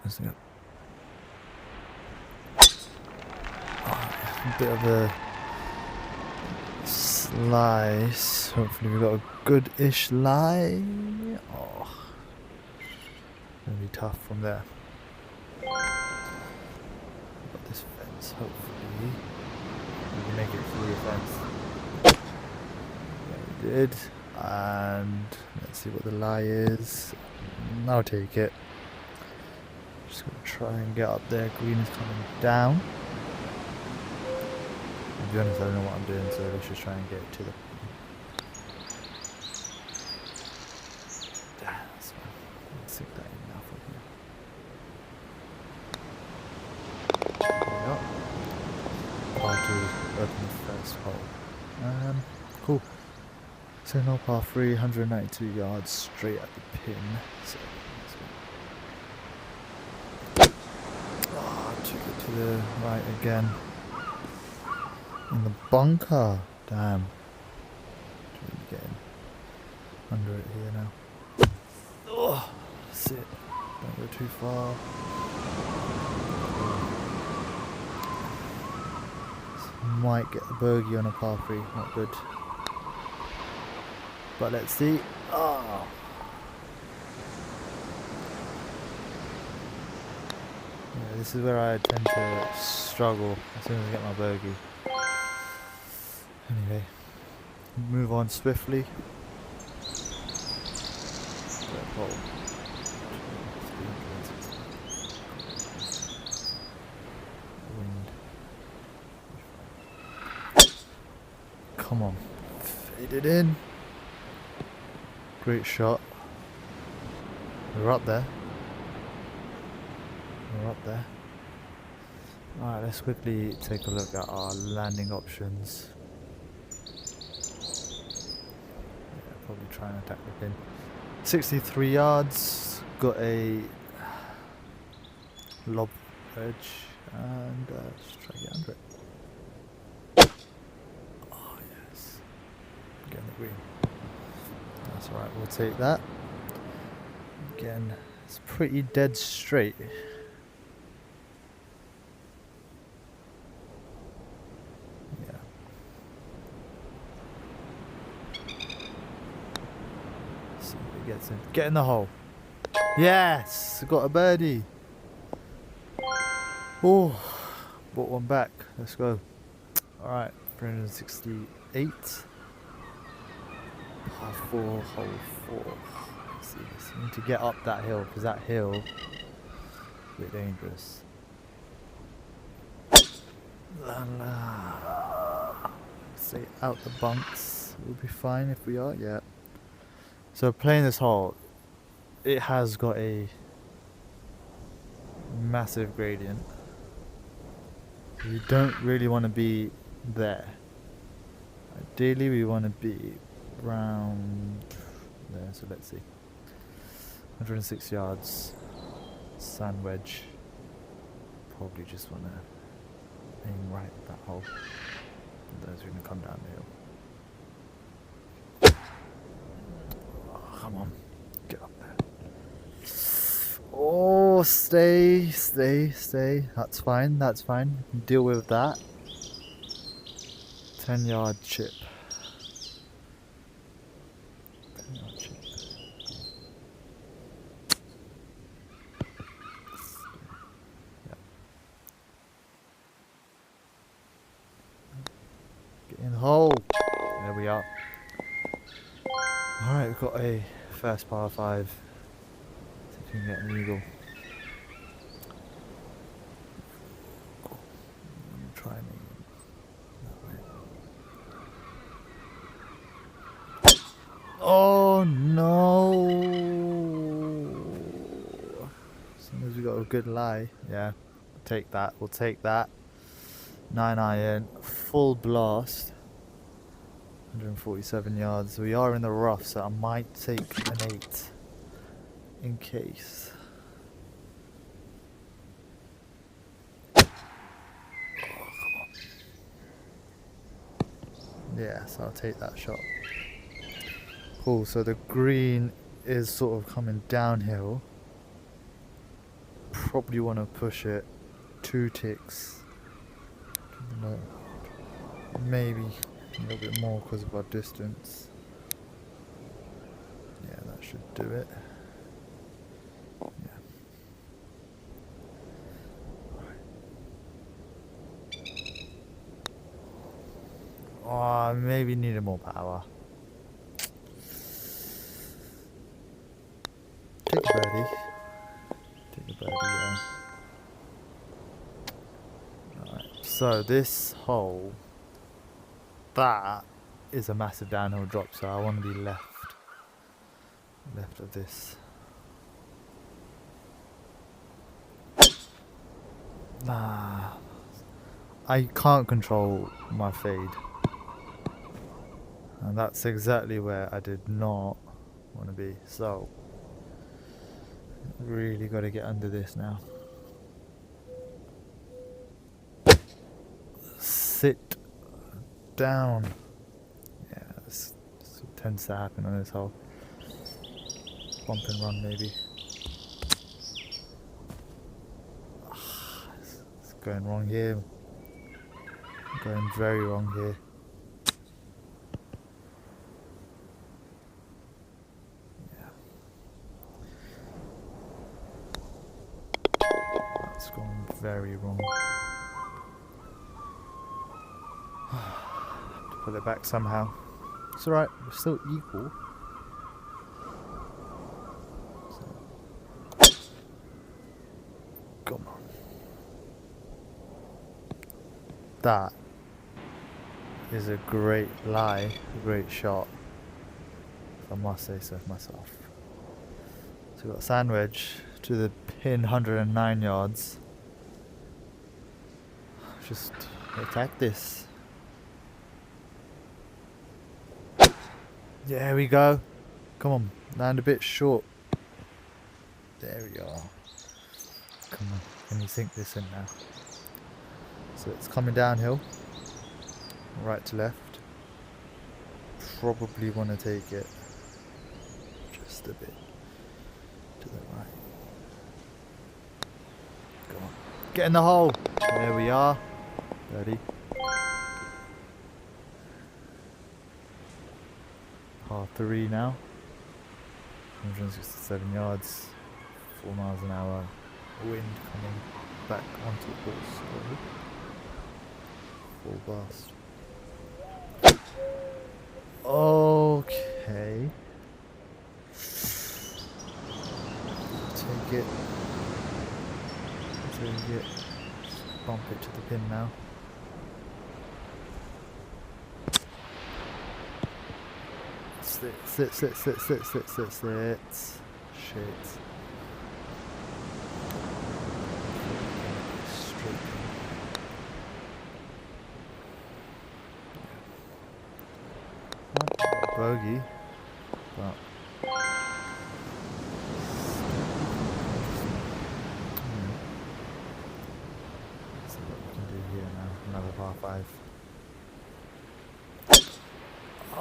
Let's go. A bit of a slice. Hopefully we got a good-ish lie. Oh, gonna be tough from there. Got this fence. Hopefully we can make it through the fence. Yeah, we did. And let's see what the lie is. I'll take it. Just gonna try and get up there. Green is coming down. To be honest, I don't know what I'm doing, so let's just try and get it to the... That's fine. Let's sink that in now for you. There we go. Par 2 open the first hole. Cool. So no par 3, 192 yards straight at the pin. So, took it to the right again. In the bunker. Damn. Getting under it here now. Oh, that's it. Don't go too far. Might get the bogey on a par 3. Not good. But let's see. Oh. Yeah, this is where I tend to struggle as soon as I get my bogey. Anyway, move on swiftly. Come on, fade it in. Great shot. We're up there. We're up there. Alright, let's quickly take a look at our landing options. Probably try and attack the pin. 63 yards, got a lob edge, and just try to get under it. Oh yes, get in the green. That's alright, we'll take that. Again, it's pretty dead straight. Gets in. Get in the hole. Yes! Got a birdie. Oh, brought one back. Let's go. Alright, 368. Par 4, hole 4. Let's see this. We need to get up that hill because that hill is a bit dangerous. La la. Stay out the bunks. We'll be fine if we are. Yeah. So playing this hole, it has got a massive gradient. You don't really want to be there. Ideally we want to be around there, so let's see. 106 yards, sand wedge. Probably just want to aim right at that hole. Otherwise we're going to come down the hill. Come on, get up there. Oh, stay. That's fine, deal with that. 10-yard chip. 10-yard chip. Yeah. Get in the hole. There we are. Alright, we've got a first par 5. See if we can get an eagle. Cool. Try and that way. Oh no! As soon as we got a good lie, yeah, we'll take that. 9 iron, full blast. 147 yards. We are in the rough, so I might take an 8 in case. Oh, come on. Yes, I'll take that shot. Cool, so the green is sort of coming downhill. probably want to push it 2 ticks. No, maybe a little bit more because of our distance. Yeah, that should do it. Yeah. Oh, maybe needed more power. Take a birdie. Take a birdie, yeah. Alright, so this hole, that is a massive downhill drop, so I want to be left of this. Nah, I can't control my fade, and that's exactly where I did not want to be. So really got to get under this now. Sit down. Yeah, this tends to happen on this hole. Bump and run maybe. It's going wrong here. Going very wrong here. Yeah. That's gone very wrong. Have to pull it back somehow. It's alright, we're still equal. So. Come on. That is a great lie, a great shot, if I must say so myself. So we've got a sand wedge to the pin, 109 yards. Just attack this. There we go. Come on, land a bit short. There we are. Come on, can you sink this in now? So it's coming downhill, right to left. Probably want to take it just a bit to the right. Go on, get in the hole. There we are. Ready. Par 3 now. 167 yards, 4 miles an hour. Wind coming back onto the course. Full blast. Okay. Take it. Just bump it to the pin now. Sit. Shit. Straight. Bogey, but let's see what we can do here now. Another par 5. Oh,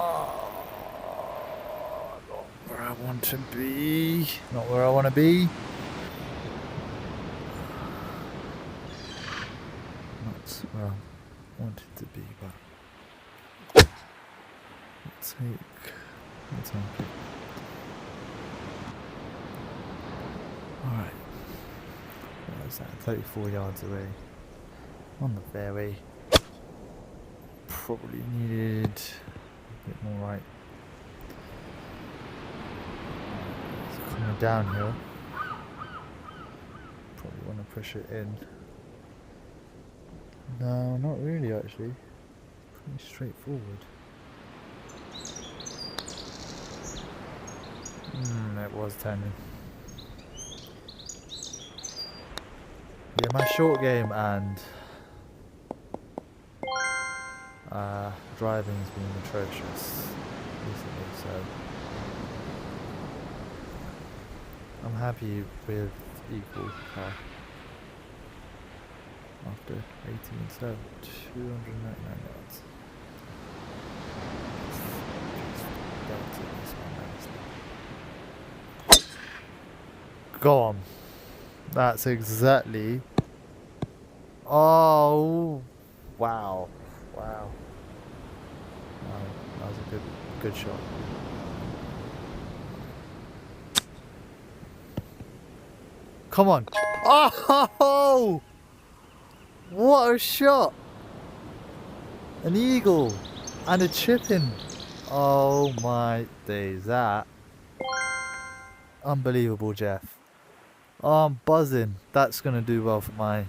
not where I want to be. Not where I want to be. Not where I wanted to be, but. Let's take it. Alright. What is that? 34 yards away. On the fairway. Probably needed a bit more right. It's coming downhill. Probably want to push it in. No, not really actually. Pretty straightforward. It was turning. Yeah, my short game and driving's been atrocious recently, so I'm happy with equal after 18, so 299 yards. Go on. That's exactly. Oh, wow. Wow. Wow. That was a good shot. Come on. Oh! What a shot! An eagle and a chipping. Oh my days. That. Unbelievable, Jeff. Oh, I'm buzzing. That's going to do well for my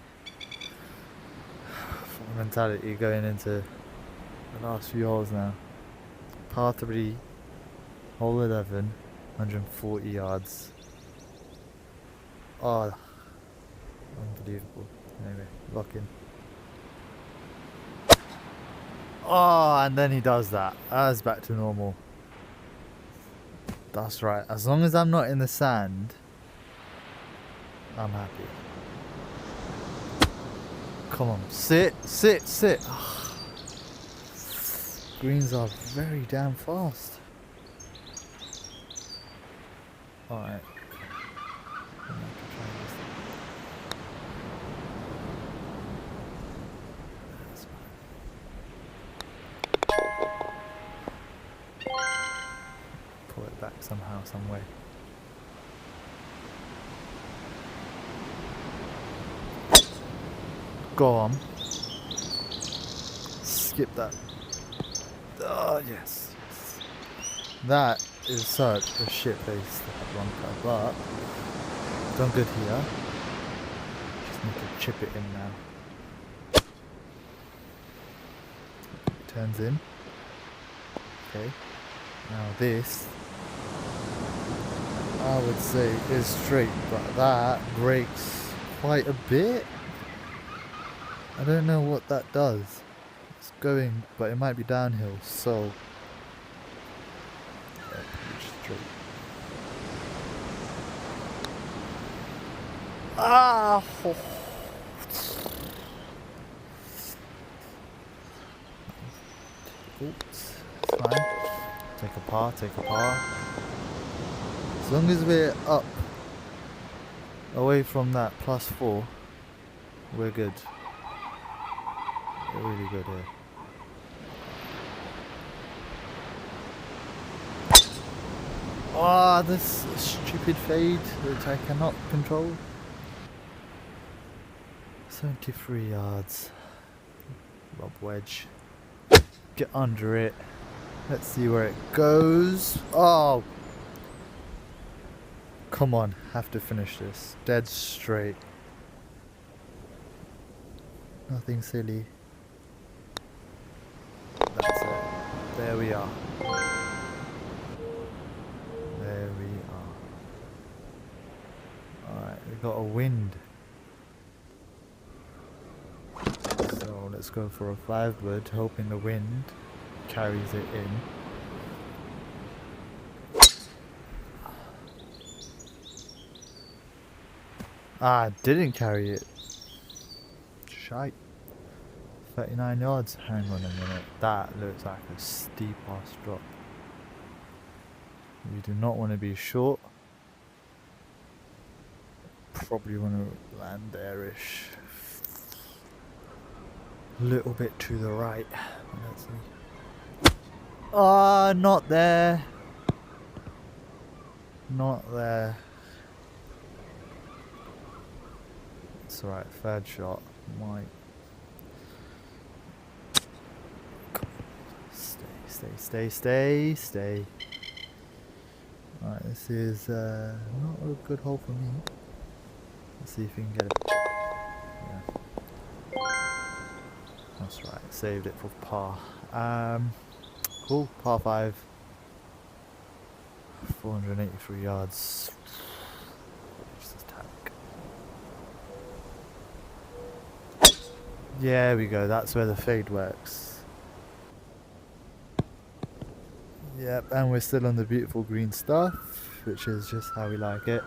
mentality going into the last few holes now. Par 3, hole 11, 140 yards. Oh, unbelievable. Anyway, lock in. Oh, and then he does that. That's back to normal. That's right. As long as I'm not in the sand, I'm happy. Come on. Sit, sit, sit. Greens are very damn fast. Alright. Pull it back somehow, some way. Go on. Skip that. Oh, yes. That is such a shit place to have bunker, but done good here. Just need to chip it in now. Turns in. Okay. Now this, I would say, is straight, but that breaks quite a bit. I don't know what that does. It's going, but it might be downhill, so yeah, straight. Ah! Oops, it's fine. Take a par, take a par. As long as we're up, away from that +4, we're good. We're really good here. Ah, this stupid fade which I cannot control. 73 yards. Lob wedge. Get under it. Let's see where it goes. Oh! Come on, have to finish this. Dead straight. Nothing silly. That's it. There we are. There we are. Alright, we got a wind. So let's go for a 5-wood, hoping the wind carries it in. Ah, didn't carry it. Shite. 39 yards. Hang on a minute. That looks like a steep ass drop. We do not want to be short. Probably want to land there-ish. A little bit to the right. Let's see. Ah, not there. Not there. It's alright, third shot. Might. Stay. Alright, this is not a good hole for me. Let's see if we can get it. Yeah. That's right, saved it for par. Cool, par 5. 483 yards. Just attack. Yeah, there we go, that's where the fade works. Yep, and we're still on the beautiful green stuff, which is just how we like it.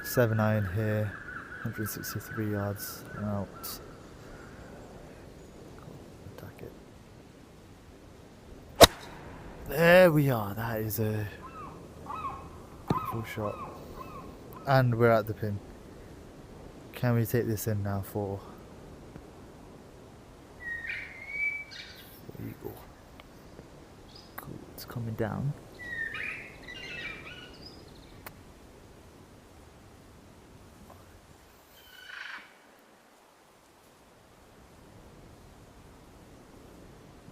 7-iron here, 163 yards out. Attack it. There we are, that is a beautiful shot. And we're at the pin. Can we take this in now for eagle? Cool, it's coming down.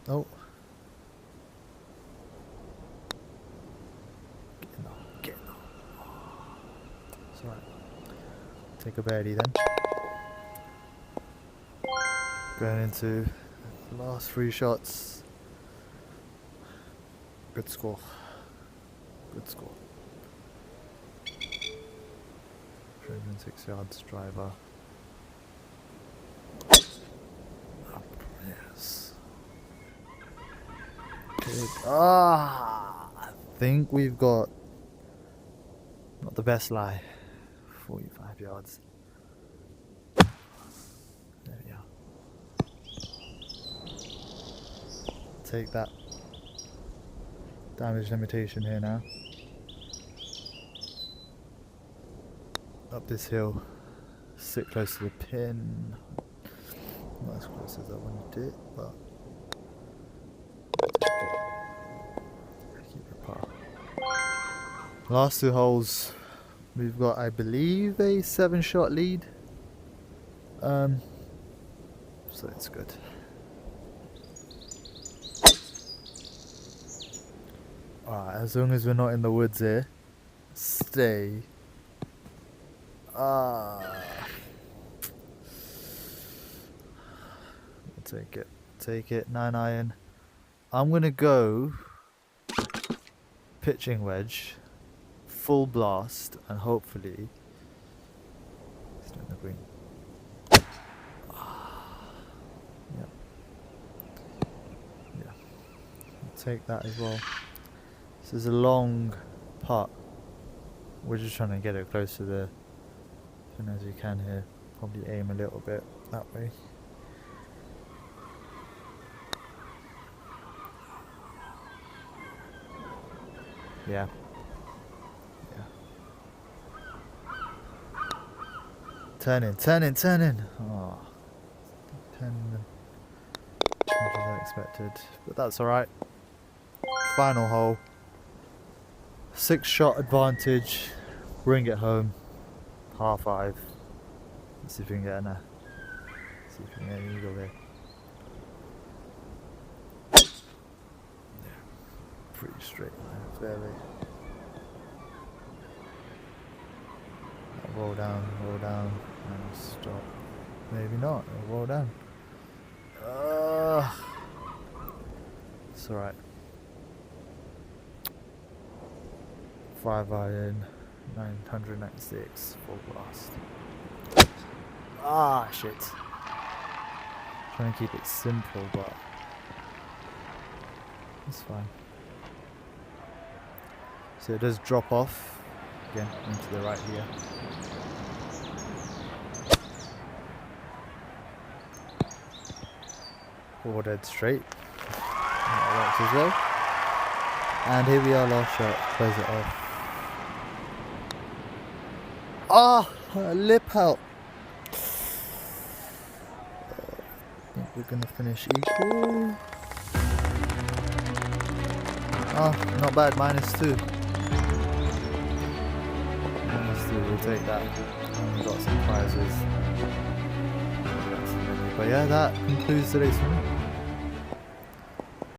Oh. Get in. It's alright. Take a birdie then. Going into the last 3 shots. Good score. Good score. 306 yards driver. Up, yes. Good. I think we've got not the best lie. 45 yards. There we are. Take that damage limitation here now. Up this hill. Sit close to the pin. Not as close as I wanted it, but keep it par. Last 2 holes. We've got, I believe, a 7-shot lead. So it's good. Alright, as long as we're not in the woods here, stay. Take it. Take it. 9 iron. I'm gonna go pitching wedge. Full blast, and hopefully it's not the green. Yeah. I'll take that as well. This is a long putt. We're just trying to get it close to the pin as we can here. Probably aim a little bit that way. Yeah. Turn in. Oh, 10 as much as I expected, but that's alright. Final hole. 6-shot advantage. Bring it home. Par 5. Let's see if we can get an eagle there. Yeah, pretty straight line, fairway. Roll down, and stop. Maybe not, it'll roll down. It's alright. 5 iron, 996, full blast. Shit. Trying to keep it simple, but it's fine. So it does drop off again into the right here. Or dead straight. That works as well. And here we are, last shot. Close it off. Lip out. I think we're gonna finish equal. Not bad. -2. -2. We'll take that. And we got some prizes. But yeah, that concludes today's film.